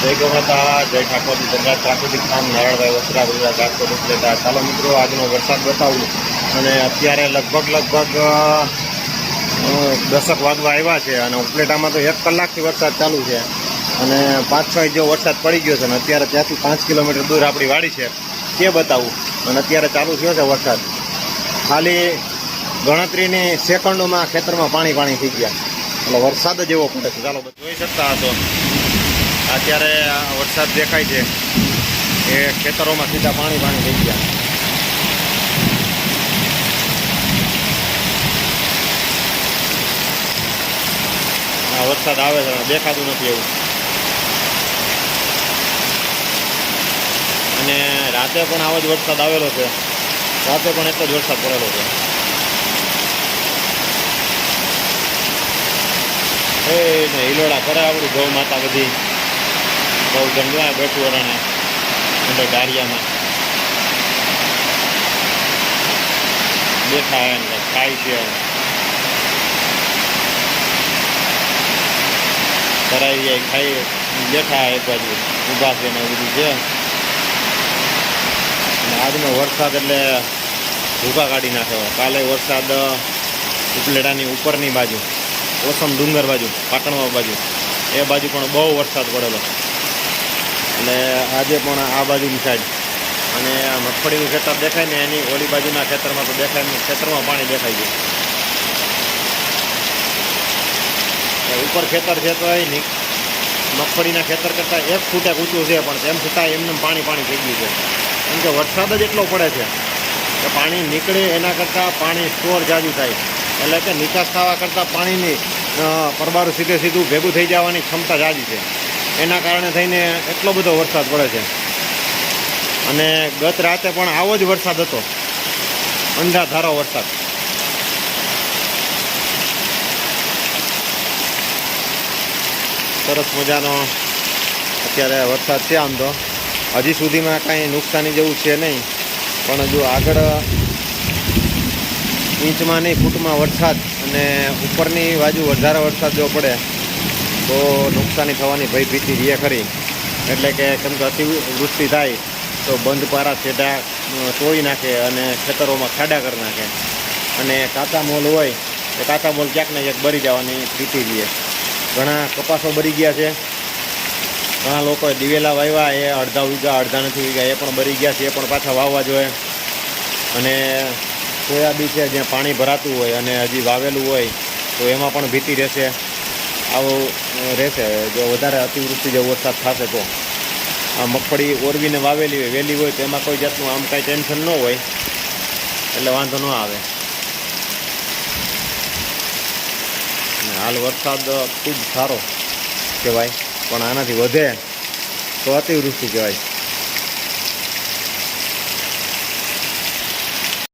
જય ગૌમાતા, જય ઠાકોરજી, ધનરાજ પ્રાકૃતિક ફાર્મ, નારાયણભાઈ વસ્ત્રા, ગુજરાત, રાજકોટ ઉપલેટા. ચાલો મિત્રો, આજનો વરસાદ બતાવું. અને અત્યારે લગભગ 10 વાગવા આવ્યા છે અને ઉપલેટામાં તો 1 કલાકથી વરસાદ ચાલુ છે અને 5-6 ઇંચ જેવો વરસાદ પડી ગયો છે. અને અત્યારે ત્યાંથી 5 કિલોમીટર દૂર આપણી વાડી છે તે બતાવું. અને અત્યારે ચાલુ થયો છે વરસાદ. ખાલી ગણતરીની સેકન્ડોમાં ખેતરમાં પાણી થઈ ગયા. એટલે વરસાદ જ એવો પડે છે. ચાલો જોઈ શકતા હશો, અત્યારે વરસાદ દેખાય છે એ ખેતરોમાં સીધા પાણી થઈ ગયા. આ વરસાદ આવે છે, દેખાતું નથી એવું. અને રાતે પણ આવો જ વરસાદ આવેલો છે. રાતે પણ એટલો જ વરસાદ પડેલો છે. ને હિલોડા કરે આપણી ગૌ માતા બધી બહુ જંગલા બેઠું વરાણે અંદર ડારિયામાં બેઠા ખાય છે. કરાવી જાય ખાઈ બેઠા એક બાજુ ઊભા છે ને બધું છે. અને આજનો વરસાદ એટલે ભૂકા કાઢી નાખ્યો. કાલે વરસાદ ઉપલેટાની ઉપરની બાજુ, ઓસમ ડુંગર બાજુ, પાટણવા બાજુ, એ બાજુ પણ બહુ વરસાદ પડેલો. એટલે આજે પણ આ બાજુની સાઈડ અને આ મગફળીનું ખેતર દેખાય ને એની ઓલી બાજુના ખેતરમાં તો દેખાય ને, ખેતરમાં પાણી દેખાય છે. ઉપર ખેતર છે તો એ મગફળીના ખેતર કરતાં 1 ફૂટ ઊંચું છે, પણ તેમ છતાં એમને પાણી થઈ ગયું છે. કેમ કે વરસાદ જ એટલો પડે છે કે પાણી નીકળે એના કરતાં પાણી સ્ટોર જાજુ થાય. એટલે કે નિકાસ થવા કરતાં પાણીની પરબારું સીધું ભેગું થઈ જવાની ક્ષમતા જાજી છે. એના કારણે થઈને એટલો બધો વરસાદ પડે છે. અને ગત રાતે પણ આવો જ વરસાદ હતો, અંધાધારો વરસાદ. સરસ મજાનો અત્યારે વરસાદ છે. આમ તો હજી સુધીમાં કાંઈ નુકસાની જેવું છે નહીં, પણ હજુ આગળ ઇંચમાં નહીં ફૂટમાં વરસાદ અને ઉપરની બાજુ વધારે વરસાદ જો પડે તો નુકસાની થવાની ભયભીતિ રહે ખરી. એટલે કે કેમ કે અતિવૃષ્ટિ થાય તો બંધ પારા છેડા તોડી નાખે અને ખેતરોમાં ખાડા કરી નાખે. અને કાચા મોલ હોય એ કાચા મોલ ક્યાંક ને ક્યાંક બળી જવાની ભીતિ રહે. ઘણા કપાસો બળી ગયા છે. ઘણા લોકોએ દિવેલા વાવ્યા, એ અડધા વીઘા અડધા નથી વીઘા, એ પણ બળી ગયા છે. એ પણ પાછા વાવવા જોઈએ. અને સોયાબીન છે જ્યાં પાણી ભરાતું હોય અને હજી વાવેલું હોય તો એમાં પણ ભીતિ રહેશે. આવું રહેશે જો વધારે અતિવૃષ્ટિ જેવો વરસાદ થશે તો. આ મગફળી ઓરવીને વાવેલી હોય, વહેલી હોય તો એમાં કોઈ જાતનું આમ કાંઈ ટેન્શન ન હોય, એટલે વાંધો ન આવે. હાલ વરસાદ ખૂબ સારો કહેવાય, પણ આનાથી વધે તો અતિવૃષ્ટિ કહેવાય.